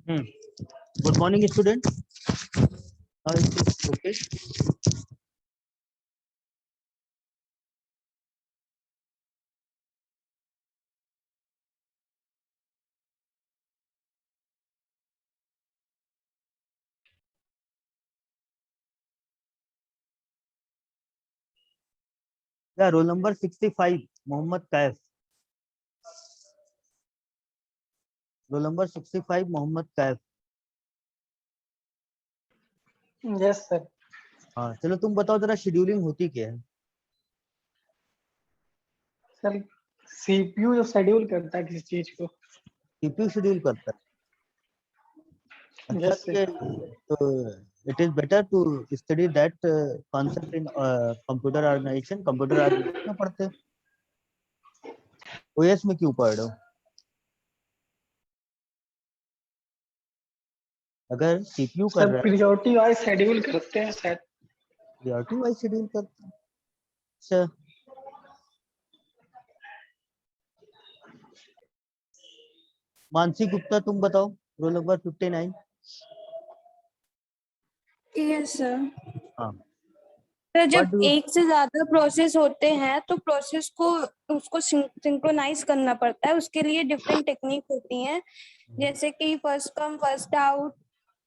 Good morning, student. How is it? Okay. Yeah, roll number 65, Mohammed Kaif. Roll number 65, Mohammed Kaif. Yes sir. हाँ, चलो तुम बताओ जरा scheduling होती क्या है? सर सीपीयू जो शेड्यूल करता है किसी चीज को। सीपीयू शेड्यूल करता है। अच्छा, यस ये सर। तो it is better to study that concept in computer organisation. Computer organisation में पढ़ते हैं, ओएस में क्यों पढ़ रहे हो? अगर सीपीयू कर सर रहा है प्रियोरिटी वाइज शेड्यूल करते हैं शायद। प्रायोरिटी वाइज शेड्यूल करते हैं। अच्छा, मानसी गुप्ता तुम बताओ, रोल नंबर 59। Yes sir. हाँ, तो जब व्हाट डू एक से ज्यादा प्रोसेस होते हैं तो प्रोसेस को उसको सिंक्रोनाइज करना पड़ता है। उसके लिए डिफरेंट टेक्निक होती हैं, जैसे कि first come first out,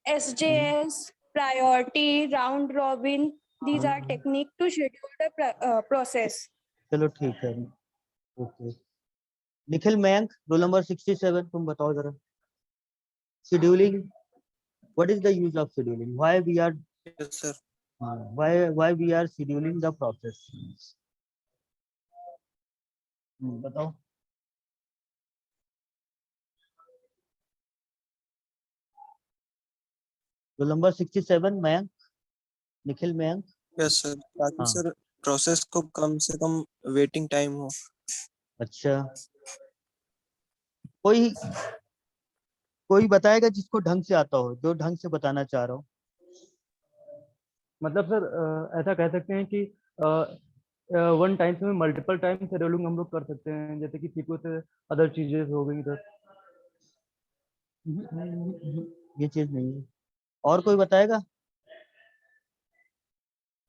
SJS, priority, round robin. These are technique to schedule the process. चलो ठीक है, okay. Nikhil Mayank, roll number 67, तुम बताओ जरा scheduling, what is the use of scheduling, why we are Yes, sir. Why we are scheduling the process? बताओ। Roll number 67, Mayank, Nikhil Mayank. Yes, sir. ताकि हाँ, sir process को कम से कम वेटिंग टाइम हो। अच्छा, कोई कोई बताएगा जिसको ढंग से आता हो, जो ढंग से बताना चाह रहा हो? मतलब सर ऐसा कह सकते हैं कि वन टाइम में मल्टीपल टाइम शेड्यूलिंग हम लोग कर सकते हैं, जैसे कि सीपीयू से अदर चीजें हो गई सर। ये चीज नहीं है। और कोई बताएगा?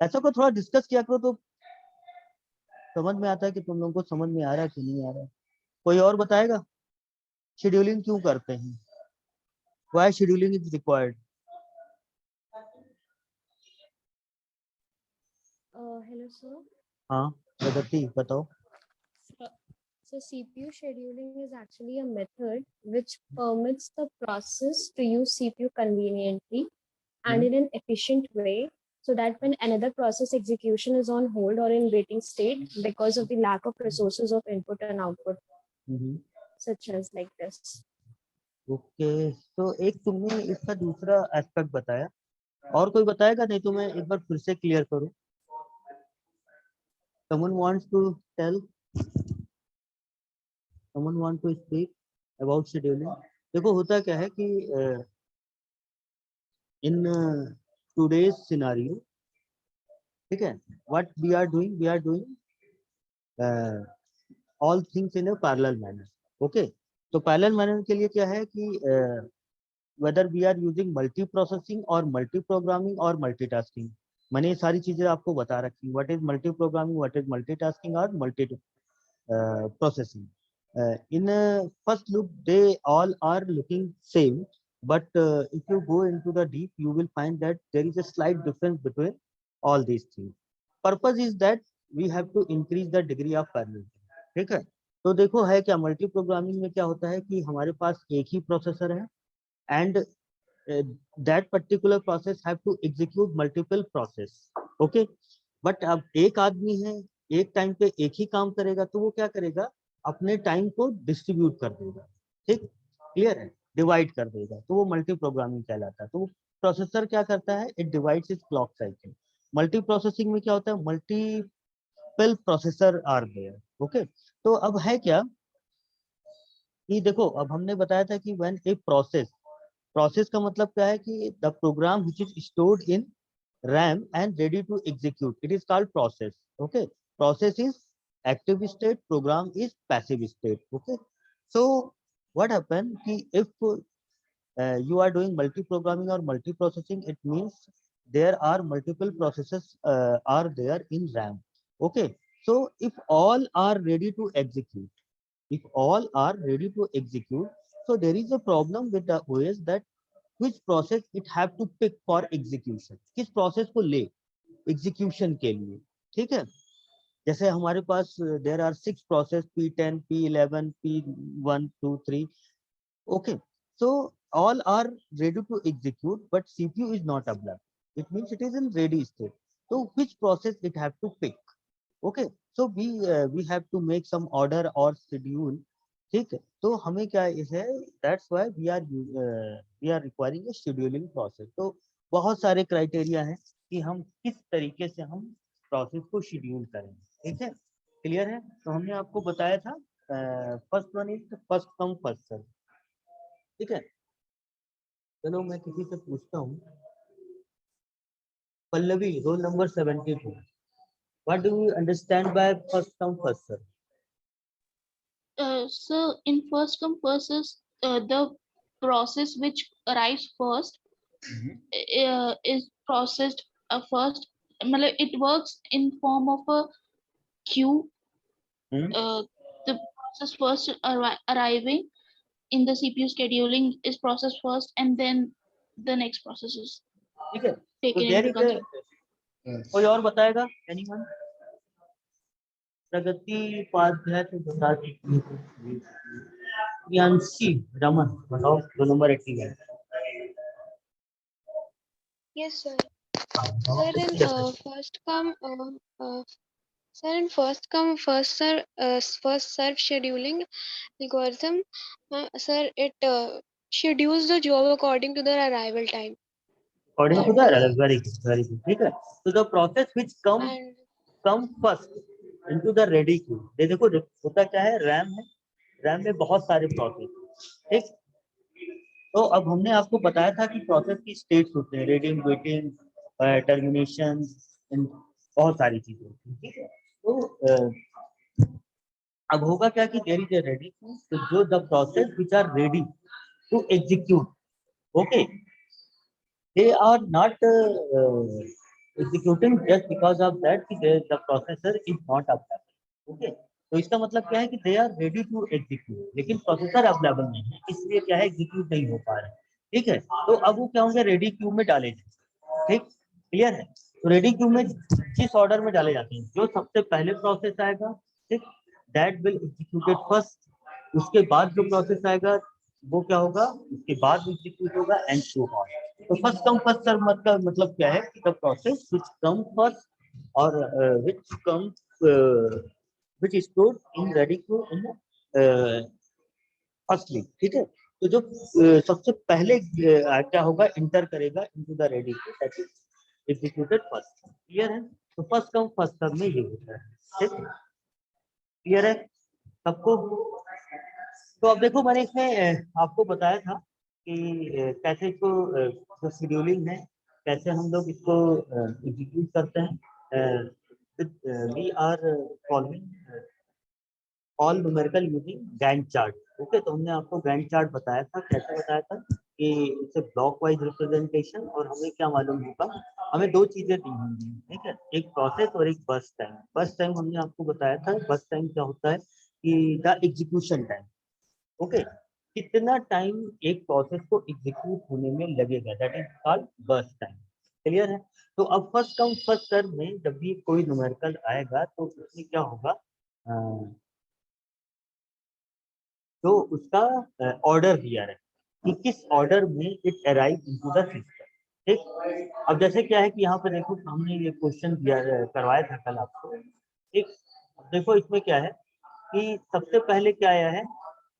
ऐसा को थोड़ा डिस्कस किया करो तो समझ में आता है कि तुम लोगों को समझ में आ रहा है कि नहीं आ रहा है। कोई और बताएगा शेड्यूलिंग क्यों करते हैं, why scheduling is required? Hello, sir. हाँ, प्रगति बताओ। So CPU scheduling is actually a method which permits the process to use CPU conveniently and in an efficient way, so that when another process execution is on hold or in waiting state because of the lack of resources of input and output, such as like this. Okay, तो एक तुमने इसका दूसरा aspect बताया, और कोई बताएगा? नहीं तो मैं एक बार फिर से क्लियर करूं। someone wants to tell, someone want to speak about scheduling? देखो होता क्या है कि इन टुडेज सिनारियो, ठीक है, what we are doing all things in a parallel manner. Okay, तो पैरेलल मैनर के लिए क्या है कि whether we are using multi processing और मल्टी प्रोग्रामिंग और मल्टीटास्किंग, मैंने ये सारी चीजें आपको बता रखी, what is multi programming, what is multitasking और multi processing. In first look, they all are looking same, but if you go into the deep, you will find that there is a slight difference between all these things. Purpose is that we have to increase the degree of parallelism. ठीक है, तो देखो है क्या, multi programming में क्या होता है कि हमारे पास एक ही प्रोसेसर है and that particular process have to execute multiple process. Okay, but अब एक आदमी है, एक टाइम पे एक ही काम करेगा, तो वो क्या करेगा, अपने टाइम को डिस्ट्रीब्यूट कर देगा। ठीक, क्लियर है, डिवाइड कर देगा, तो वो मल्टी प्रोग्रामिंग कहलाता है। तो वो प्रोसेसर क्या करता है, it divides its clock cycle. Multi processing में क्या होता है, multiple processor are there. Okay, तो अब है क्या कि देखो, अब हमने बताया था कि व्हेन ए प्रोसेस, प्रोसेस का मतलब क्या है कि the program which is stored in RAM and ready to execute, it is called process. Okay, process is active state, program is passive state. Okay, so what happen कि if you are doing multi-programming or multi-processing, it means there are multiple processes are there in RAM. Okay, so if all are ready to execute, so there is a problem with the OS that which process it have to pick for execution, किस process को ले execution के लिए, ठीक है। जैसे हमारे पास there are 6 process P10, P11, P1, 2, 3. Okay, so all are ready to execute, but CPU is not available. It means it is in ready state. So which process it have to pick? Okay, so we have to make some order or schedule. ठीक है, तो हमें क्या है, that's why we are requiring a scheduling process. तो बहुत सारे criteria हैं कि हम किस तरीके से हम प्रोसेस को शेड्यूल करेंगे, ठीक है, क्लियर है। तो हमने आपको बताया था first one is first come first serve, ठीक है। चलो मैं किसी से पूछता हूँ, Pallavi roll number 72, what do you understand by first come first serve? So in first come first is the process which arrives first is processed first. It works in form of a queue. The process first arriving in the CPU scheduling is processed first, and then the next process is ठीक है, तो taken there into is consideration. कोई और बताएगा? Anyone? प्रगति उपाध्याय तो बता दीजिए। प्रियांशी रमन बताओ, roll number 81। Yes, sir. Sir, in first come, sir, in first come first serve scheduling algorithm, sir, it schedules the job according to their arrival time. According to And, the very good, very good, ठीक है। तो the process which come first into the ready queue, ये देखो होता क्या है, RAM है, RAM में बहुत सारे प्रोसेस, ठीक। तो अब हमने आपको बताया था कि प्रोसेस की स्टेट्स होते हैं, रीडिंग, वेटिंग, टर्मिनेशन, बहुत सारी चीजें होती हैं, ठीक है। तो अब होगा क्या कि there is a ready queue, तो जो the process which are ready to execute, okay, they are not executing just because of that the processor is not available. Okay, तो इसका मतलब क्या है कि they are ready to execute, लेकिन processor available नहीं है, इसलिए क्या है, एग्जीक्यूट नहीं हो पा रहे, ठीक है। तो अब वो क्या होंगे, रेडी क्यू में डाले जाएंगे, ठीक, क्लियर है। तो रेडी क्यू में किस ऑर्डर में डाले जाते हैं, जो सबसे पहले प्रोसेस आएगा, ठीक, दैट विल एग्जीक्यूटेड फर्स्ट, उसके बाद जो प्रोसेस आएगा वो क्या होगा, उसके बाद एग्जीक्यूट होगा, एंड सो ऑन। तो फर्स्ट कम फर्स्ट सर्व मतलब क्या है कि the process which come first और which stored in ready queue in firstly, ठीक है। तो जो सबसे पहले क्या होगा, इंटर करेगा into the ready queue, that is executed first, clear है। तो फर्स्ट कम फर्स्ट सर्व में ये होता है, ठीक, क्लियर है सबको। तो अब देखो, मैंने इसमें आपको बताया था कि कैसे इसको जो शेड्यूलिंग है कैसे हम लोग इसको एग्जीक्यूट करते हैं। We are following all numerical using Gantt chart, okay. तो हमने आपको गैंट चार्ट बताया था, कैसे बताया था कि इट्स ब्लॉक वाइज रिप्रेजेंटेशन, और हमें क्या मालूम होगा, हमें दो चीजें दी होंगी, ठीक है, एक प्रोसेस और एक बस टाइम। बस टाइम हमने आपको बताया था, बस टाइम क्या होता है कि द एग्जीक्यूशन टाइम, ओके, कितना टाइम एक प्रोसेस को एग्जीक्यूट होने में लगेगा, that is called burst time, clear है। तो अब फर्स्ट कम फर्स्ट सर्व में जब भी कोई न्यूमेरिकल आएगा तो उसमें क्या होगा, तो उसका ऑर्डर दिया है कि किस ऑर्डर में it arrive into the system, ठीक। अब जैसे क्या है कि यहाँ पे देखो, हमने ये क्वेश्चन दिया करवाया था कल आपको, ठीक। देखो इसमें क्या है कि सबसे पहले क्या आया है,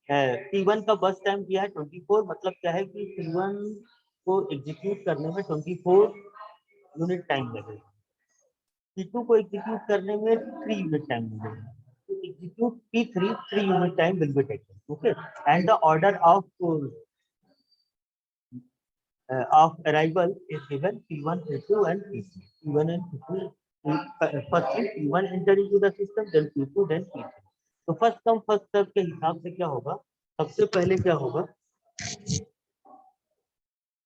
P1 का बस टाइम दिया है 24, मतलब क्या है कि P1 को एग्जीक्यूट करने में 24 यूनिट टाइम लगेगा, P2 को एग्जीक्यूट करने में 3 यूनिट टाइम लगेगा, to execute P3, 3 unit time will be taken. Okay, and the order of arrival is given P1, P2, and P3. P1 and P2. First P1 enter into the system, then P2, then P3. तो first come first सर्व के हिसाब से क्या होगा, सबसे पहले क्या होगा,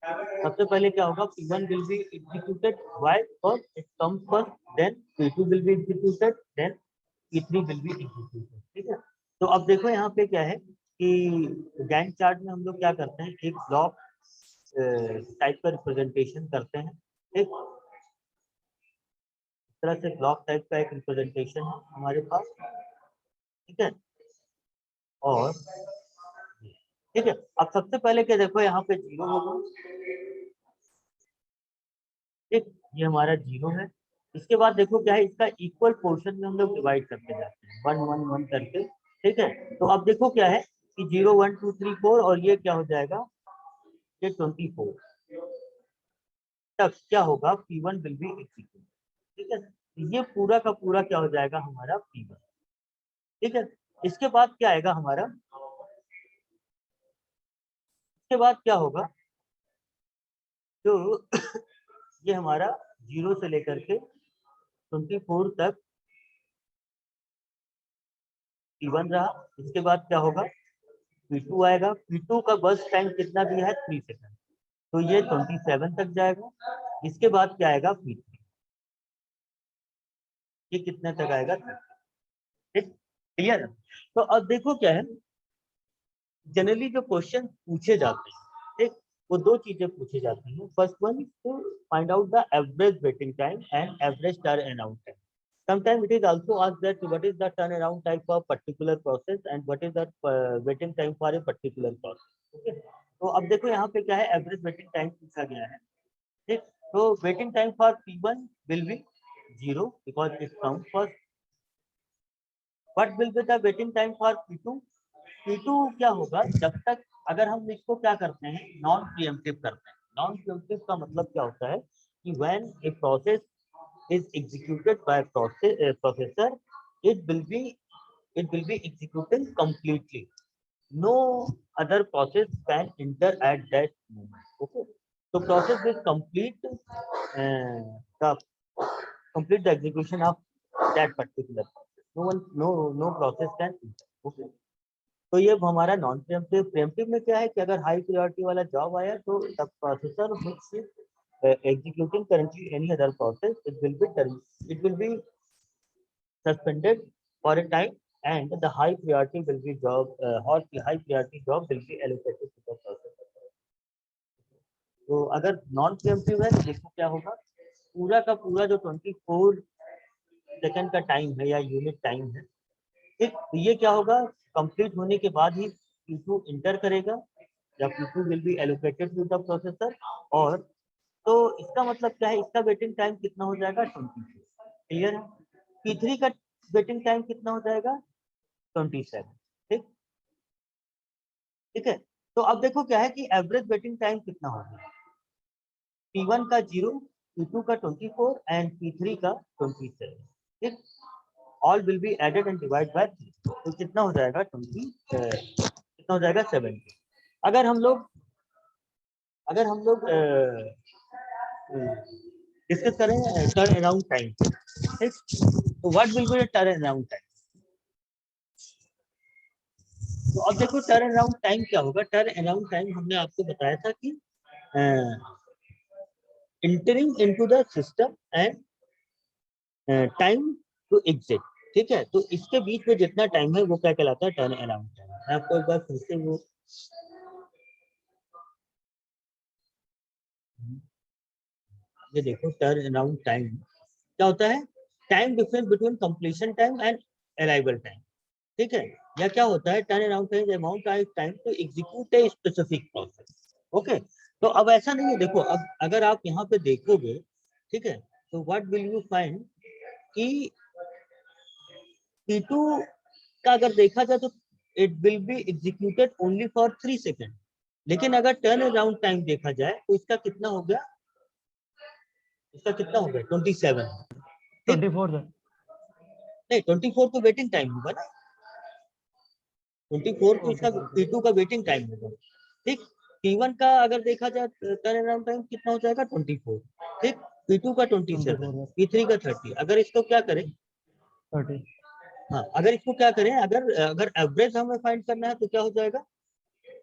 सबसे पहले क्या होगा, P1 will be executed. Why? Because it comes first, then P2 will be executed, then P3 will be executed. ठीक है। तो अब देखो यहाँ पे क्या है कि गैंट चार्ट में हम लोग क्या करते हैं, एक ब्लॉक टाइप का रिप्रेजेंटेशन करते हैं। ठीक, इस तरह से ब्लॉक टाइप का एक रिप्रेजेंटेशन है हमारे पास। ठीक है, और ठीक है, अब सबसे पहले क्या देखो यहाँ पे 0 होगा। ठीक, ये हमारा 0 है। इसके बाद देखो क्या है, इसका इक्वल पोर्शन में हम लोग डिवाइड करते जाते हैं 1 1 1 करके। ठीक है, तो अब देखो क्या है कि 0 1 2 3 4 और ये क्या हो जाएगा, ये 24 तक क्या होगा, P1 विल बी एग्जीक्यूटेड। ठीक है, ये पूरा का पूरा क्या हो जाएगा हमारा P1। ठीक है, इसके बाद क्या आएगा हमारा, इसके बाद क्या होगा, तो ये हमारा 0 से लेकर के 24 तक P1 रहा। इसके बाद क्या होगा, P2 आएगा। P2 का बर्स्ट टाइम कितना दिया है, 3 सेकंड, तो ये 27 तक जाएगा। इसके बाद क्या आएगा, P3, ये कितने तक आएगा, 30। क्लियर है। तो अब देखो क्या है, जनरली जो क्वेश्चन पूछे जाते हैं, ठीक, वो दो चीजें पूछी जाती हैं। First one, to find out the average waiting time and average turnaround time. Sometimes it is also asked that what is the turnaround time for a particular process and what is the waiting time for a particular process. Okay? तो अब देखो यहाँ पे क्या है, average waiting time पूछा गया है। ठीक, तो waiting time for P1 will be 0 because it comes first. What will be the waiting time for P2? P2 क्या होगा, जब तक, अगर हम इसको क्या करते हैं, नॉन प्रीएम्प्टिव करते हैं। नॉन प्रीएम्प्टिव का मतलब क्या होता है कि when a process is executed by processor, it will be executing completely. No other process can enter at that moment. Okay, so process will complete the execution of that particular process. No process can enter. Okay, तो ये हमारा non pre-emptive. Pre-emptive में क्या है कि अगर high priority वाला job आया तो the processor which is executing currently any other process, it will be suspended for a time and the high priority will be job or the high priority job will be allocated to the processor. तो अगर non pre-emptive है तो देखो क्या होगा, पूरा का पूरा जो 24 सेकंड का टाइम है या यूनिट टाइम है, ठीक, तो ये क्या होगा, कंप्लीट होने के बाद ही P2 इंटर करेगा या P2 will be allocated to the processor। और तो इसका मतलब क्या है, इसका वेटिंग टाइम कितना हो जाएगा, 24। क्लियर है। P3 का वेटिंग टाइम कितना हो जाएगा, 27। ठीक, ठीक है। तो अब देखो क्या है कि एवरेज वेटिंग टाइम कितना होगा, P1 का 0, P2 का 24 एंड P3 का 27। ठीक, all will be added and divide by 3, तो कितना हो जाएगा, 20, कितना हो जाएगा, 70। अगर हम लोग डिस्कस करें टर्न अराउंड टाइम, ठीक, तो what will be the turn around time. तो अब देखो टर्न अराउंड टाइम क्या होगा। टर्न अराउंड टाइम हमने आपको बताया था कि entering into the system and time to exit. ठीक है, तो इसके बीच में जितना टाइम है वो क्या कहलाता है, टर्न अराउंड टाइम। मैं आपको एक बार फिर से वो ये देखो, टर्न अराउंड टाइम क्या होता है, time difference between completion time and arrival time. ठीक है, या क्या होता है, turn around time amount of time to execute a specific process. Okay, तो अब ऐसा नहीं है, देखो अब अगर आप यहाँ पे देखोगे, ठीक है, तो व्हाट विल यू फाइंड कि P2 का अगर देखा जाए तो it will be executed only for 3 second, लेकिन अगर टर्न अराउंड टाइम देखा जाए तो इसका कितना हो गया, इसका कितना हो गया, 27। 24 सर। नहीं, 24 तो वेटिंग टाइम होगा ना, 24 तो इसका P2 का वेटिंग टाइम होगा। ठीक, P1 का अगर देखा जाए टर्न अराउंड टाइम कितना हो जाएगा, 24। ठीक, P2 का 27, P3 का 30। अगर इसको क्या करें, 30। हाँ, अगर इसको क्या करें, अगर एवरेज हमें फाइंड करना है तो क्या हो जाएगा,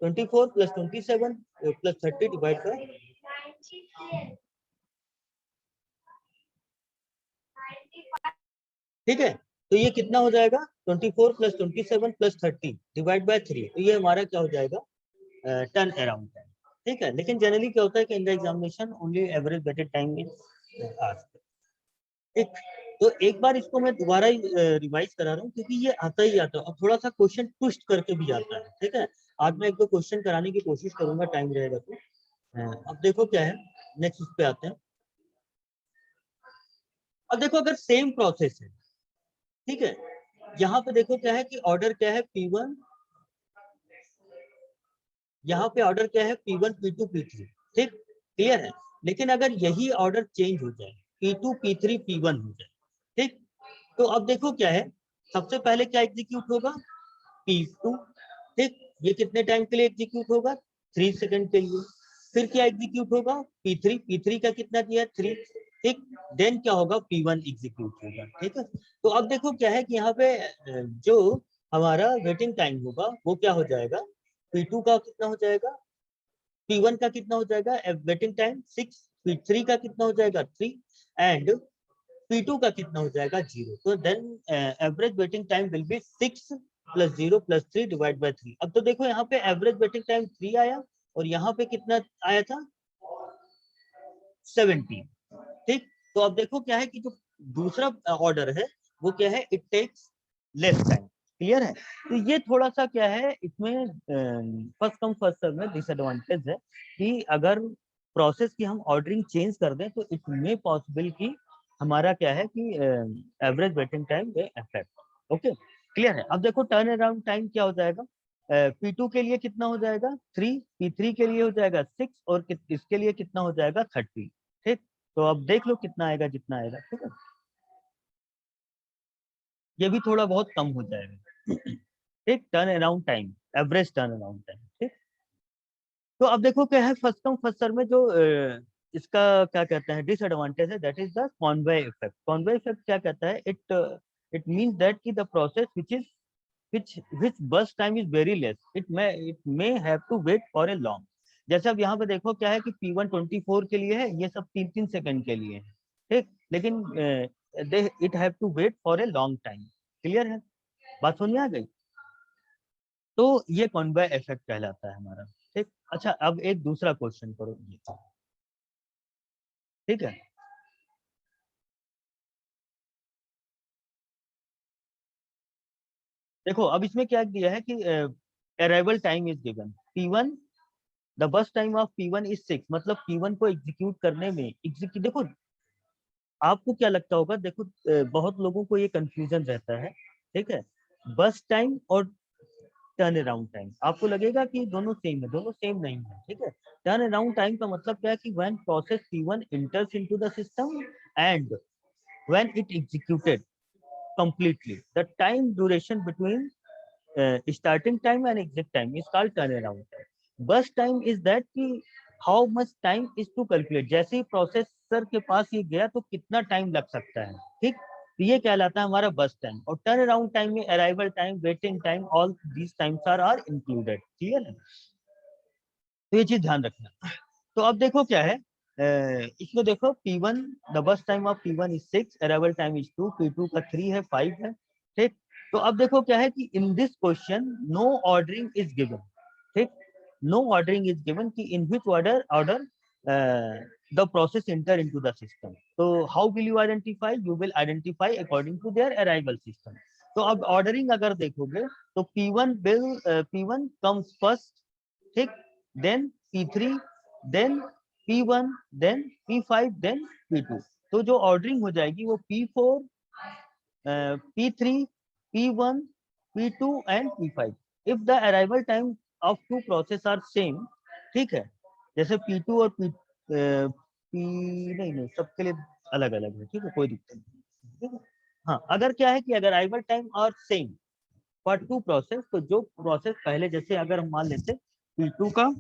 24 + 27 + 30 डिवाइड बाय ठीक है, तो ये कितना हो जाएगा 24 + 27 + 30 डिवाइड बाय 3, तो ये हमारा क्या हो जाएगा टर्न अराउंड टाइम। ठीक है, लेकिन जनरली क्या होता है कि in the examination only average waited time is asked. ठीक, तो एक बार इसको मैं दोबारा रिवाइज करा रहा हूँ क्योंकि ये आता ही आता है, अब थोड़ा सा क्वेश्चन ट्विस्ट करके भी आता है। ठीक है, आज मैं एक दो क्वेश्चन कराने की कोशिश करूंगा, टाइम रहेगा तो। अब देखो क्या है, नेक्स्ट पे आते हैं। अब देखो अगर सेम प्रोसेस है, ठीक है, यहाँ पे देखो क्या है कि ऑर्डर क्या है P1, यहाँ पे ऑर्डर क्या है P1 P2 P3, ठीक, क्लियर है। लेकिन अगर यही ऑर्डर चेंज हो जाए, P2 P3 P1 हो जाए, ठीक, तो अब देखो क्या है, सबसे पहले क्या एग्जीक्यूट होगा P2, ठीक, ये कितने टाइम के लिए एग्जीक्यूट होगा 3 सेकंड के लिए। फिर क्या एग्जीक्यूट होगा P3, P3 का कितना दिया 3, ठीक, देन क्या होगा P1 एग्जीक्यूट होगा। ठीक है, तो अब देखो क्या है कि यहाँ पे जो हमारा वेटिंग टाइम होगा वो क्या हो जाएगा, P2 का कितना हो जाएगा, P1 का कितना हो जाएगा वेटिंग टाइम 6, P3 का कितना हो जाएगा 3 एंड P2 का कितना हो जाएगा 0। तो then average waiting time will be 6 + 0 + 3 divide by 3। अब तो देखो यहाँ पे एवरेज वेटिंग टाइम 3 आया और यहाँ पे कितना आया था 17। ठीक, तो अब देखो क्या है कि जो दूसरा ऑर्डर है वो क्या है, it takes less time. Clear है, तो ये थोड़ा सा क्या है इसमें फर्स्ट कम फर्स्ट सर्व में डिसएडवांटेज है कि अगर प्रोसेस की हम ऑर्डरिंग चेंज कर दें तो इट मे पॉसिबल कि हमारा क्या है कि एवरेज वेटिंग टाइम में अफेक्ट। ओके, क्लियर है। अब देखो टर्न अराउंड टाइम क्या हो जाएगा, P2 के लिए कितना हो जाएगा 3, P3 के लिए हो जाएगा 6 और इसके लिए कितना हो जाएगा 30। ठीक, तो अब देख लो कितना आएगा, जितना आएगा। ठीक है, ये भी थोड़ा बहुत कम हो जाएगा। ठीक, turn around time, average turn around time. ठीक, तो अब देखो क्या है फर्स्ट कम फर्स्ट सर्व में जो इसका क्या कहते हैं डिसएडवांटेज है, that is the Conway effect. Conway effect क्या कहता है, इट मींस दैट कि the process which burst time is very less, it may have to wait for a long। जैसे अब यहाँ पे देखो क्या है कि P1 24 के लिए है, ये सब 3-3 सेकंड के लिए है। ठीक, लेकिन it have to wait for a long time. Clear है, बात सुनिए आ गई। तो ये कॉन्वे इफेक्ट कहलाता है हमारा। ठीक, अच्छा अब एक दूसरा क्वेश्चन करो। ठीक है, देखो अब इसमें क्या दिया है कि arrival time is given P1, the burst time of P1 is 6, मतलब P1 को एग्जीक्यूट करने में देखो आपको क्या लगता होगा, देखो बहुत लोगों को ये कंफ्यूजन रहता है। ठीक है, बस टाइम और टर्न अराउंड टाइम, आपको लगेगा कि दोनों सेम है, दोनों सेम नहीं है। ठीक है, टर्न अराउंड टाइम का मतलब क्या है कि when process P1 enters into the system and when it executed completely, the time duration between starting time and exit time is called turnaround time। Burst time is that कि how much time is to calculate, जैसे ही processor के पास ये गया तो कितना time लग सकता है। ठीक, तो ये कहलाता है हमारा बस टाइम। और टर्न अराउंड टाइम में arrival time, waiting time, all these times are included. Clear है, तो ये चीज ध्यान रखना। तो अब देखो क्या है, इसमें देखो P1, the burst time of P1 is 6, arrival time is 2, P2 का 3 है, 5 है। ठीक, तो अब देखो क्या है कि in this question no ordering is given. ठीक, नो ऑर्डरिंग इज गिवन कि in which order the process enter into the system. तो how will you identify, you will identify according to their arrival system. तो अब ordering अगर देखोगे तो P1 comes first, ठीक, then P3, then P1, then P5, then P2। तो जो ordering हो जाएगी वो P4, P3, P1, P2 and P5 if the arrival time of two process are same. ठीक है, जैसे P2 और नहीं सबके लिए अलग अलग है। ठीक है, कोई दिक्कत नहीं। ठीक है, हाँ अगर क्या है कि अगर अराइवल टाइम और सेम फॉर टू प्रोसेस, तो जो प्रोसेस पहले जैसे अगर हम मान लेते P2 का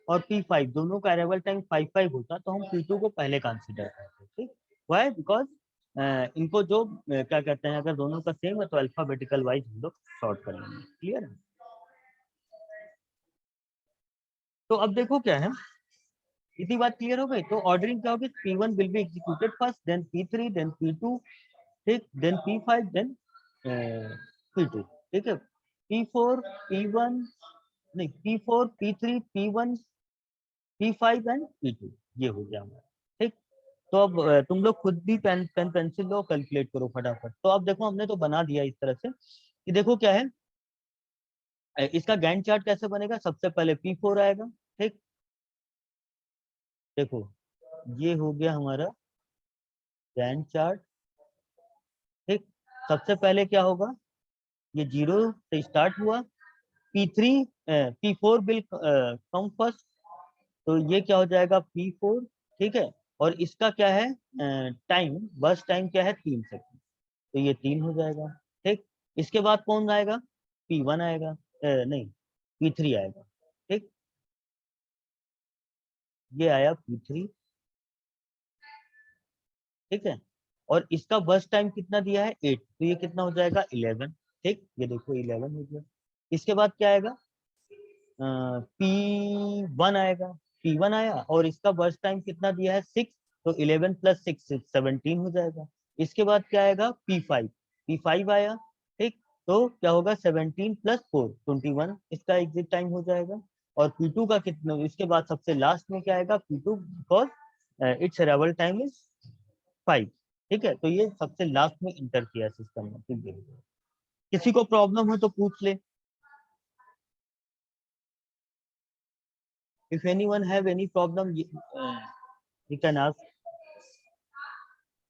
और P5 दोनों का अराइवल टाइम 5-5 होता तो हम P2 को पहले कंसीडर करते। ठीक, व्हाई, बिकॉज इनको जो क्या कहते हैं अगर दोनों का सेम है तो अल्फाबेटिकल वाइज हम लोग सॉर्ट कर लेंगे। क्लियर है, तो अब देखो क्या है इतनी बात क्लियर हो गई। तो ऑर्डरिंग क्या होगी, P1 will be executed first, then P3, then P2, ठीक, देन P5, देन P2, ठीक है। P4, P1 नहीं, P4, P3, P1, P5 and P2, ये हो गया हमारा, ठीक। तो अब तुम लोग खुद भी पेन पेंसिल लो, कैलकुलेट करो फटाफट। तो अब देखो हमने तो बना दिया इस तरह से कि देखो क्या है, इसका गैंट चार्ट कैसे बनेगा। सबसे पहले P4 आएगा, ठीक, देखो ये हो गया हमारा गैंट चार्ट, ठीक। सबसे पहले क्या होगा, ये 0 से स्टार्ट हुआ, P4 विल कम फर्स्ट, तो ये क्या हो जाएगा P4, ठीक है। और इसका क्या है टाइम, बस टाइम क्या है 3 सेकंड, तो ये 3 हो जाएगा, ठीक। इसके बाद कौन आएगा, P1 आएगा, नहीं P3 आएगा, ठीक, ये आया P3, ठीक है। और इसका बस टाइम कितना दिया है 8, तो ये कितना हो जाएगा 11, ठीक, ये देखो 11 हो गया। इसके बाद क्या आएगा, P1 आएगा, P1 आया और इसका बर्स्ट टाइम कितना दिया है 6, तो 11 + 6 17 हो जाएगा। इसके बाद क्या आएगा P5 आया, ठीक, तो क्या होगा 17 + 4 21 इसका एग्जिट टाइम हो जाएगा। और P2 का कितना, इसके बाद सबसे लास्ट में क्या आएगा P2, because it's arrival time is 5, ठीक है। तो ये सबसे लास्ट में इंटर किया सिस्टम में, ठीक है। किसी को प्रॉब्लम हो तो पूछ ले। If anyone have any problem, you can ask.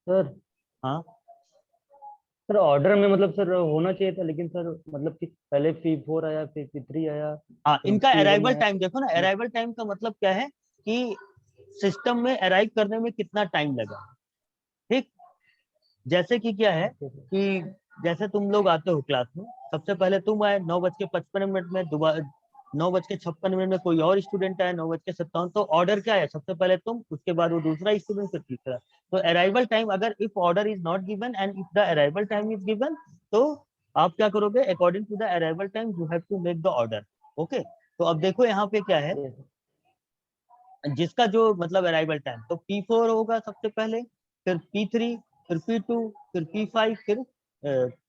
Sir हाँ सर ऑर्डर में मतलब सर होना चाहिए था, लेकिन सर मतलब कि पहले P4 आया, फिर P3 आया, हाँ, फिर इनका P1 अराइवल आया। टाइम देखो ना, अराइवल टाइम का मतलब क्या है कि सिस्टम में अराइव करने में कितना टाइम लगा, ठीक। जैसे कि क्या है कि जैसे तुम लोग आते हो क्लास में, सबसे पहले तुम आए 9:55 में, दोबारा 9:56 में कोई और स्टूडेंट आया 9:57, तो ऑर्डर क्या है, सबसे पहले तुम, उसके बाद वो दूसरा स्टूडेंट, फिर तीसरा। तो अराइवल टाइम, अगर if order is not given and if the arrival time is given, तो आप क्या करोगे, according to the arrival time you have to make the order, okay. तो अब देखो यहाँ पे क्या है, जिसका जो मतलब अराइवल टाइम, तो P4 होगा सबसे पहले, फिर P3, फिर P2, फिर P5, फिर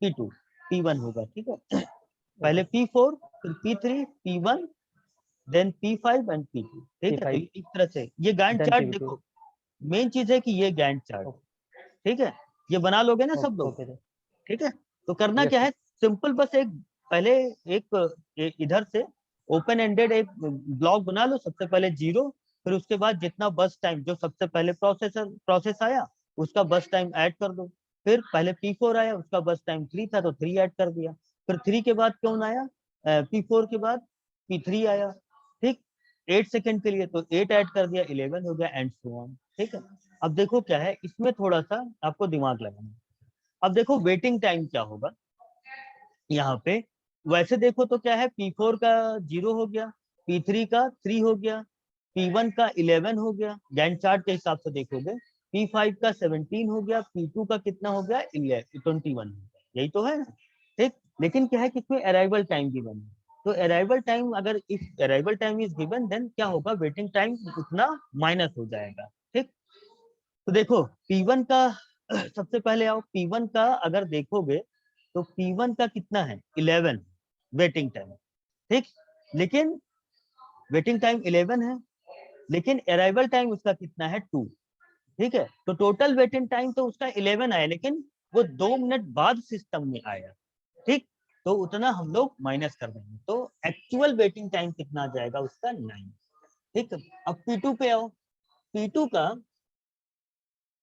P2, P1 होगा, ठीक है। पहले P4, फिर P3, P1, then P5 and P2, ठीक है। तो इस तरह से ये गैंट Then चार्ट P2. देखो, मेन चीज है कि ये गैंट चार्ट, ठीक है, ये बना लोगे ना सब लोग, ओके सर। ठीक है। तो करना Yes, क्या sir. है, सिंपल, बस एक पहले इधर से ओपन एंडेड एक ब्लॉक बना लो, सबसे पहले 0, फिर उसके बाद जितना बस टाइम जो सबसे पहले प्रोसेस आया उसका बस टाइम ऐड कर दो, फिर पहले P4 आया उसका बस टाइम 3 था तो 3 ऐड कर दिया, फिर 3 के बाद कौन आया, P4 के बाद P3 आया, ठीक, 8 सेकंड के लिए, तो 8 ऐड कर दिया, 11 हो गया, एंड सो ऑन, ठीक है। अब देखो क्या है, इसमें थोड़ा सा आपको दिमाग लगाना है। अब देखो वेटिंग टाइम क्या होगा यहाँ पे, वैसे देखो तो क्या है, P4 का 0 हो गया, P3 का 3 हो गया, P1 का 11 हो गया, गैंट चार्ट के हिसाब से देखोगे, P5 का 17 हो गया, P2 का कितना हो गया 21 हो गया, यही तो है ना, ठीक। लेकिन क्या है कि इसमें अराइवल टाइम गिवन है, तो अराइवल टाइम, अगर if arrival time is given, then क्या होगा, वेटिंग टाइम उतना माइनस हो जाएगा, ठीक। तो देखो P1 का सबसे पहले आओ, P1 का अगर देखोगे तो P1 का कितना है 11 वेटिंग टाइम, ठीक, लेकिन वेटिंग टाइम 11 है, लेकिन अराइवल टाइम उसका कितना है 2, ठीक है। तो टोटल वेटिंग टाइम तो उसका 11 आया, लेकिन वो 2 मिनट बाद सिस्टम में आया, ठीक, तो उतना हम लोग माइनस कर देंगे, तो एक्चुअल वेटिंग टाइम कितना आ जाएगा उसका 9, ठीक। अब P2 पे आओ, P2 का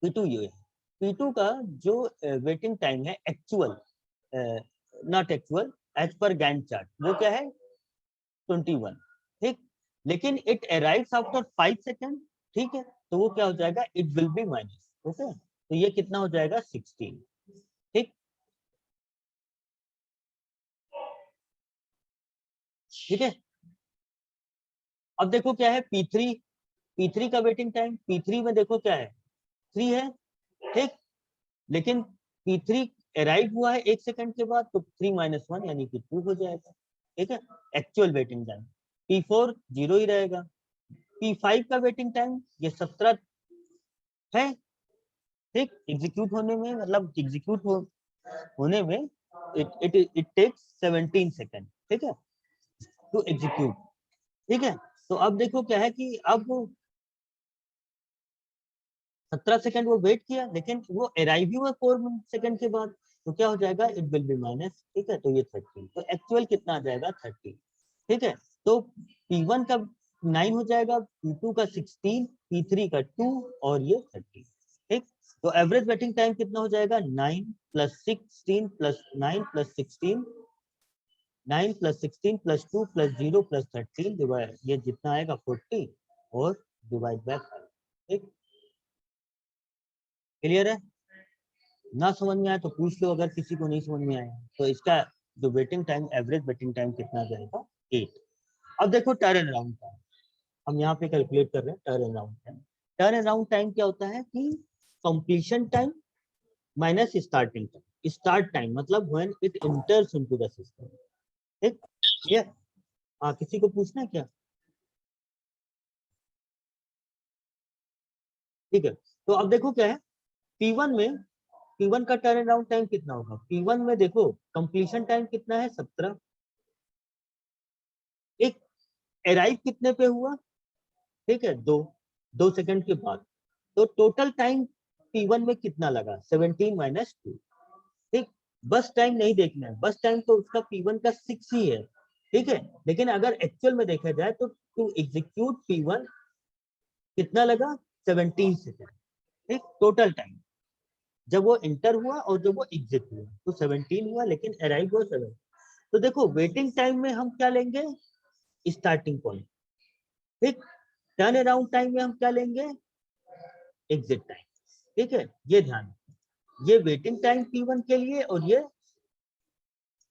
P2 ये है, P2 का जो वेटिंग टाइम है actual, not actual, as per Gantt chart, वो क्या है 21, ठीक, लेकिन इट अराइव्स आफ्टर 5 सेकंड, ठीक है, तो वो क्या हो जाएगा, it will B minus, okay, तो ये कितना हो जाएगा 16, ठीक, ठीक है। अब देखो क्या है P3 का वेटिंग टाइम, P3 में देखो क्या है 3 है, ठीक, लेकिन P3 अराइव हुआ है 1 सेकंड के बाद, तो 3 - 1 यानी कि 2 हो जाएगा, ठीक है, एक्चुअल वेटिंग टाइम। P4 0 ही रहेगा, P5 का वेटिंग टाइम ये 17 है, ठीक, एग्जीक्यूट होने में, मतलब एग्जीक्यूट होने में इट टेक्स 17 सेकंड, ठीक है, टू एग्जीक्यूट, ठीक है। तो अब देखो क्या है कि अब 17 सेकंड वो वेट किया, लेकिन वो अराइव ही हुआ 4 सेकंड के बाद, तो क्या हो जाएगा, इट विल बी माइनस, ठीक है, तो ये 13, तो एक्चुअल कितना आ जाएगा 30, ठीक है। तो P1 का 9 हो जाएगा, P2 का 16, P3 का 2 और ये 30, ठीक। तो एवरेज वेटिंग टाइम कितना हो जाएगा, 9 + 16 + 9 + 16, 9 + 16 + 2 + 0 + 13 डिवाइड, ये जितना आएगा 40 और डिवाइड बाय 5, ठीक। क्लियर है? ना समझ में आया तो पूछ लो, अगर किसी को नहीं समझ में आया तो इसका जो waiting time, average waiting time कितना जाएगा, 8। अब देखो टर्न अराउंड टाइम, हम यहाँ पे कैलकुलेट कर रहे हैं turn around time. Turn around time क्या होता है कि completion time minus starting time. Start time मतलब when it enters into the system, ठीक। ये हाँ, किसी को पूछना है क्या? ठीक है, तो अब देखो क्या है, P1 में, P1 का टर्न अराउंड टाइम कितना होगा, P1 में देखो कंप्लीशन टाइम कितना है, 17, एक अराइव कितने पे हुआ, ठीक है, 2 सेकंड के बाद, तो टोटल टाइम P1 में कितना लगा, 17 - 2, ठीक। बस टाइम नहीं देखना है, बस टाइम तो उसका P1 का 6 ही है, ठीक है, लेकिन अगर एक्चुअल में देखा जाए तो टू एग्जीक्यूट P1 कितना लगा, 17 सेकंड, ठीक, टोटल टाइम जब वो इंटर हुआ और जब वो एग्जिट हुआ तो 17 हुआ, लेकिन अराइव हुआ 7। तो देखो वेटिंग टाइम में हम क्या लेंगे, स्टार्टिंग पॉइंट, ठीक। टर्न अराउंड टाइम में हम क्या लेंगे, एग्जिट टाइम, ठीक है, ये ध्यान, ये वेटिंग टाइम P1 के लिए और ये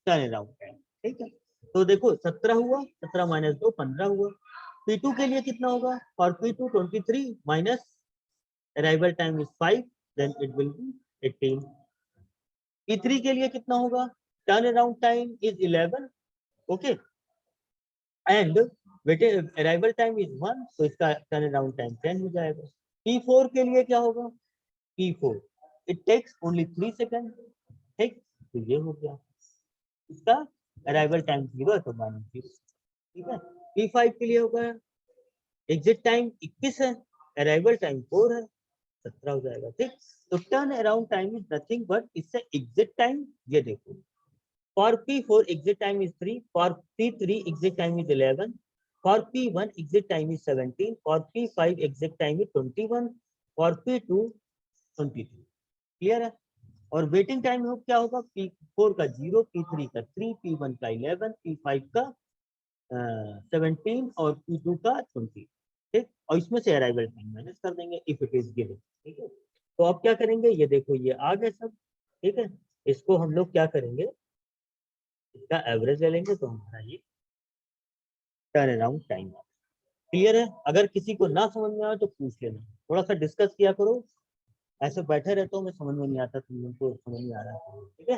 टर्न अराउंड टाइम, ठीक है। तो देखो 17 हुआ, 17 - 2 15 हुआ। P2 के लिए कितना होगा, for P2 23 minus arrival time is 5, then it will be 18। P3 के लिए कितना होगा, turn around time is 11, okay, and arrival time is 1, तो इसका टर्न अराउंड टाइम 10 हो जाएगा। P4 के लिए क्या होगा, P4 it takes only 3 second, ठीक, तो ये हो गया इसका अराइवल टाइम 0 है तो -0, ठीक है। P5 के लिए होगा, एग्जिट टाइम 21 है, अराइवल टाइम 4 है, 17 हो जाएगा, ठीक। तो turn around time is nothing but इससे एग्जिट टाइम, ये देखो for P4 exit time is 3, for P3 exit time is 11, for P1 exit time is 17, for P5 exit time is 21, for P2 22। Clear है? और waiting time क्या होगा, P4 का 0, P3 का 3, P1 का 11, P5 का 17 और P2 का 20, ठीक। और इसमें से अराइवल टाइम माइनस कर देंगे इफ इट इज गिवन, ठीक है। तो अब क्या करेंगे, ये देखो ये आ गए सब, ठीक है, इसको हम लोग क्या करेंगे, इसका एवरेज ले लेंगे तो हमारा ये टर्न अराउंड टाइम। क्लियर है? अगर किसी को ना समझ में आए तो पूछ लेना, थोड़ा सा डिस्कस किया करो, ऐसे बैठे रहते हो मैं समझ में नहीं आता, तुम लोगों को समझ में आ रहा है, ठीक है।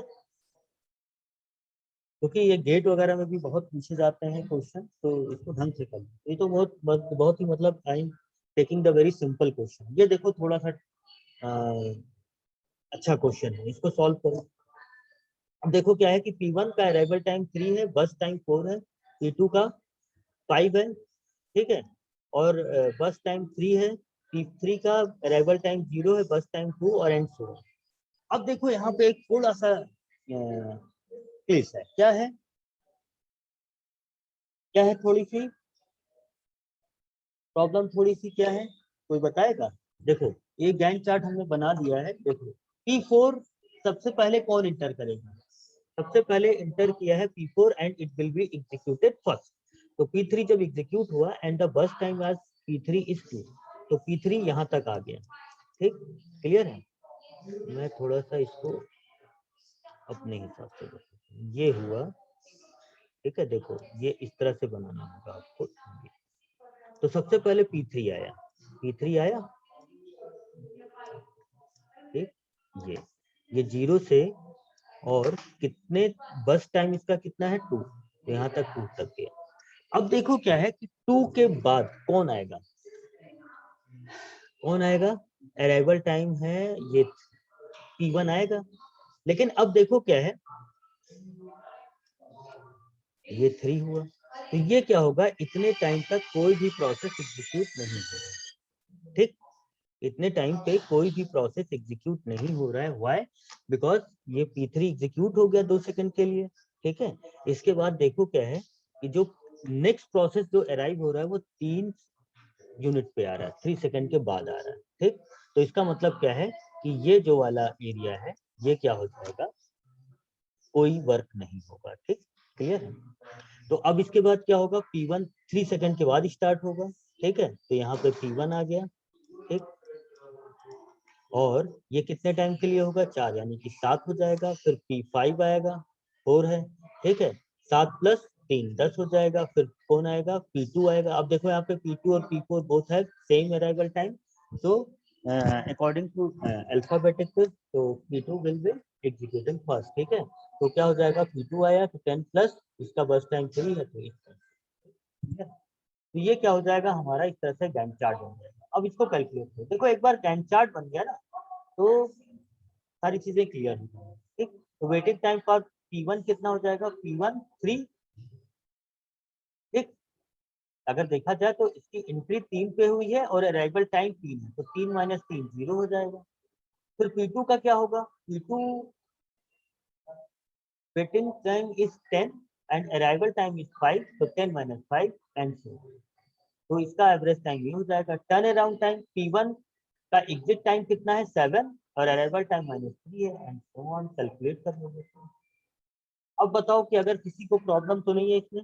क्योंकि ये गेट वगैरह में भी बहुत पूछे जाते हैं क्वेश्चन, तो इसको ढंग से करो। ये तो बहुत ही मतलब I am taking the very simple question. ये देखो थोड़ा सा अच्छा क्वेश्चन है, इसको सॉल्व करो। अब देखो क्या है कि P1 का अराइवल टाइम 3 है, बस टाइम 4 है, P2 का 5 है, ठीक है, और बस टाइम 3 है, P3 का अराइवल टाइम 0 है, बस टाइम 2 और एंड सो। अब देखो यहाँ पे एक थोड़ा सा केस है, क्या है, क्या है, थोड़ी सी प्रॉब्लम, थोड़ी सी क्या है, कोई बताएगा? देखो ये गैंट चार्ट हमने बना दिया है, देखो P4 सबसे पहले कौन इंटर करेगा, सबसे पहले इंटर किया है P4 and it will be executed first. तो P3 जब एग्जीक्यूट हुआ and the burst time as P3 is 2, तो P3 यहाँ तक आ गया, ठीक, क्लियर है। मैं थोड़ा सा इसको अपने हिसाब से ये हुआ, ठीक है, देखो ये इस तरह से बनाना होगा आपको। तो सबसे पहले P3 आया, P3 आया, ठीक, ये 0 से और कितने बस टाइम इसका कितना है 2, तो यहाँ तक 2 तक गया। अब देखो क्या है कि 2 के बाद कौन आएगा, कौन आएगा, अराइवल टाइम है ये P1 आएगा। लेकिन अब देखो क्या है, ये 3 हुआ, तो ये क्या होगा, इतने टाइम तक कोई भी प्रोसेस एग्जीक्यूट नहीं हो रहा है। ठीक, इतने टाइम पे कोई भी प्रोसेस एग्जीक्यूट नहीं हो रहा है। व्हाई? बिकॉज ये P3 एग्जीक्यूट हो गया 2 सेकंड के लिए। ठीक है, इसके बाद देखो क्या है कि जो नेक्स्ट प्रोसेस जो अराइव हो रहा है वो 3 यूनिट पे आ रहा है, 3 सेकंड के बाद आ रहा है। ठीक, तो इसका मतलब क्या है कि ये जो वाला एरिया है ये क्या हो जाएगा, कोई वर्क नहीं होगा। ठीक, क्लियर है? तो अब इसके बाद क्या होगा, P1 3 सेकंड के बाद स्टार्ट होगा। ठीक है, तो यहाँ पे P1 आ गया। ठीक, और ये कितने टाइम के लिए होगा, 4, यानी कि 7 हो जाएगा। फिर P5 आएगा, 4 है। ठीक है, 7 + 3 10 हो जाएगा। फिर कौन आएगा, P2 आएगा। अब देखो यहाँ पे P2 और P4 बोथ है सेम अराइवल टाइम, तो अकॉर्डिंग टू अल्फाबेटिक, तो P2 will be executing first. ठीक है, तो क्या हो जाएगा, P2 आया तो 10 प्लस इसका बस टाइम 3 है, तो 8। ठीक है, तो ये क्या हो जाएगा हमारा, इस तरह से गैंट चार्ट बन जाएगा। अब इसको कैलकुलेट करो। देखो एक बार गैंट चार्ट बन गया ना तो सारी चीजें क्लियर हो जाएंगी। ठीक, तो वेटिंग टाइम फॉर P1 कितना हो जाएगा, P1 3। ठीक, अगर देखा जाए तो इसकी एंट्री 3 पे हुई है और अराइवल टाइम 3 है, तो 3 - 3 0 हो जाएगा। फिर P2 का क्या होगा, P2 waiting time is 10 and arrival time is 5, तो 10 - 5 एंड so, तो इसका एवरेज टाइम ये हो जाएगा। टर्न अराउंड टाइम P1 का एग्जिट टाइम कितना है, 7, और अराइवल टाइम -3 है, एंड सो ऑन, कैलकुलेट कर लोगे। अब बताओ कि अगर किसी को प्रॉब्लम तो नहीं है इसमें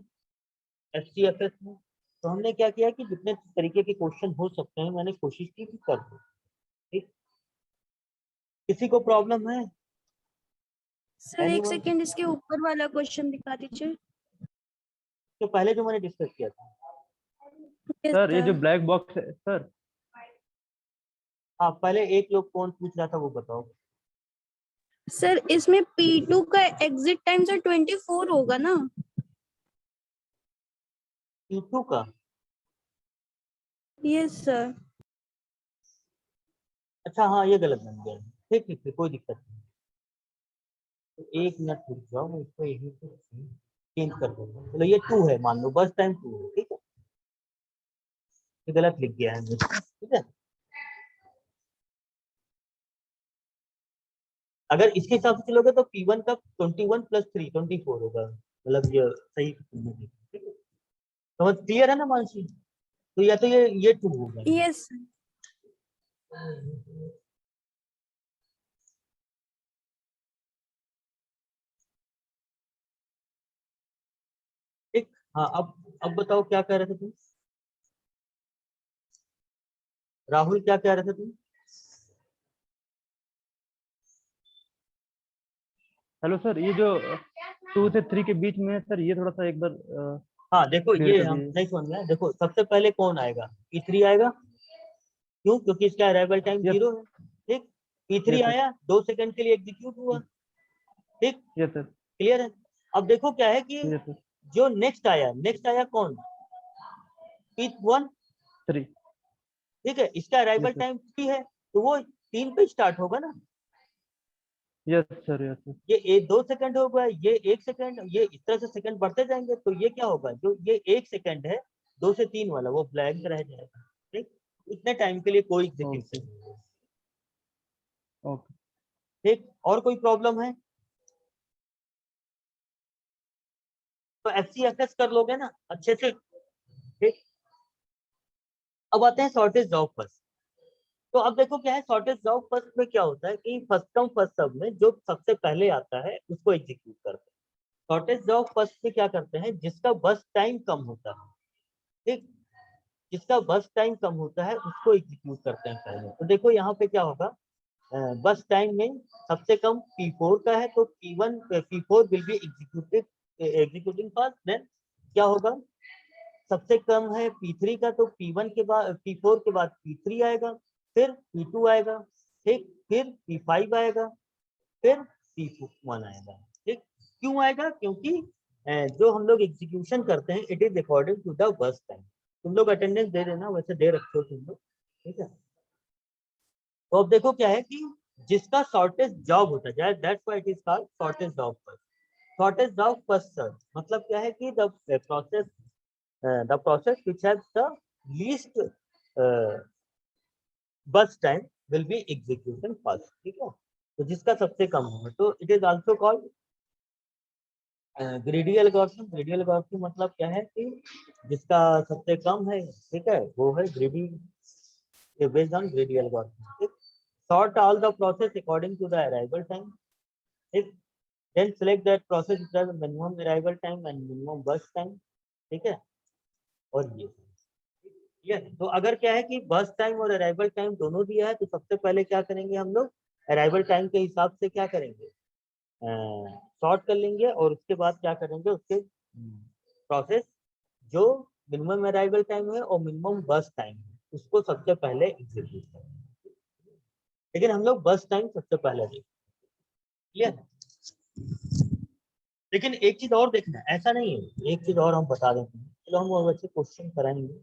FCFS में, तो हमने क्या किया कि जितने तरीके के क्वेश्चन हो सकते हैं मैंने कोशिश की कि कर दो। ठीक, किसी को प्रॉब्लम है? सर एक Anyone? सेकंड, इसके ऊपर वाला क्वेश्चन दिखा दीजिए। तो पहले जो मैंने डिस्कस किया था। Yes, सर ये जो sir. ब्लैक बॉक्स है सर, हाँ, पहले एक लोग कौन पूछ रहा था वो बताओ। सर इसमें P2 का एग्जिट टाइम सर 24 होगा ना? P2 का, यस सर। अच्छा हाँ ये गलत बन गया। ठीक ठीक ठीक, कोई दिक्कत नहीं। तो 1 मिनट रुक जाओ, मैं इसको यहीं से चेंज कर दूंगा। चलो ये 2 है, मान लो बस टाइम 2 है। ठीक है, ये गलत लिख गया है मैंने। ठीक है, अगर इसके हिसाब से चलोगे तो P1 का 21 + 3 24 होगा, मतलब ये सही। ठीक है, समझ क्लियर है ना मानसी? तो या तो ये 2 होगा। Yes sir. ठीक, हाँ अब बताओ क्या कह रहे थे तुम, राहुल क्या कह रहे थे तुम? हेलो सर, ये जो 2 से 3 के बीच में है सर, ये थोड़ा सा एक बार हाँ देखो क्लियर ये कर हम दीजिए। नहीं समझ में। देखो सबसे पहले कौन आएगा, P3 आएगा। क्यों? क्योंकि इसका अराइवल टाइम यस 0 है। ठीक, P3 यस सर, आया, 2 सेकंड के लिए एग्जीक्यूट हुआ। ठीक, यस सर, क्लियर है? अब देखो क्या है कि यस सर, जो नेक्स्ट आया कौन, P1। 3, ठीक है, इसका अराइवल यस सर, टाइम 3 है, तो वो 3 पे स्टार्ट होगा ना। यस सर, यस सर, ये 2 सेकंड होगा, ये 1 सेकंड, ये इस तरह से सेकंड बढ़ते जाएंगे, तो ये क्या होगा, जो ये 1 सेकंड है 2 से 3 वाला वो ब्लैंक रह जाएगा। ठीक, इतने टाइम के लिए कोई एग्जीक्यूशन नहीं होगा। ओके। ठीक, और कोई प्रॉब्लम है तो FCFS कर लोगे ना अच्छे से। ठीक, अब आते हैं शॉर्टेज जॉब फर्स्ट। तो अब देखो क्या है, शॉर्टेज जॉब फर्स्ट में क्या होता है कि फर्स्ट कम फर्स्ट सर्व में जो सबसे पहले आता है उसको एग्जीक्यूट करते हैं। शॉर्टेज जॉब फर्स्ट में क्या करते हैं, जिसका बस टाइम कम होता है। ठीक, जिसका बस टाइम कम होता है उसको एग्जीक्यूट करते हैं पहले। तो देखो यहाँ पे क्या होगा, बस टाइम में सबसे कम P4 का है, तो P4 will be executing first. Then क्या होगा, सबसे कम है P3 का, तो P1 के बाद P4 के बाद P3 आएगा, फिर P2 आएगा। ठीक, फिर P5 आएगा, फिर P1 आएगा। ठीक, क्यों आएगा, क्योंकि जो हम लोग एग्जीक्यूशन करते हैं it is according to the burst time. तुम लोग अटेंडेंस दे देना, वैसे दे रखे हो तुम लोग। ठीक है, तो अब देखो क्या है कि जिसका शॉर्टेस्ट जॉब होता है, that's why it is called shortest job first. Shortest job first serve मतलब क्या है कि the process which has the least burst time will be execution first, ठीक है। तो जिसका सबसे कम होगा, तो it is also called greedy algorithm. Greedy algorithm मतलब क्या है कि जिसका सबसे कम है, ठीक है, वो है greedy, based on greedy algorithm. Sort all the process according to the arrival time. Then select that process which has minimum arrival time and minimum burst time, ठीक है। और ये तो अगर क्या है कि बर्स्ट टाइम और अराइवल टाइम दोनों दिया है, तो सबसे पहले क्या करेंगे हम लोग, अराइवल टाइम के हिसाब से क्या करेंगे, सॉर्ट कर लेंगे, और उसके बाद क्या करेंगे, उसके प्रोसेस जो मिनिमम अराइवल टाइम है और मिनिमम बर्स्ट टाइम है उसको सबसे पहले एग्जीक्यूट करेंगे। लेकिन हम लोग बस टाइम सबसे पहले देखें, क्लियर। लेकिन एक चीज और देखना, ऐसा नहीं है, एक चीज और हम बता देते हैं, चलो हम वो बच्चे क्वेश्चन कराएंगे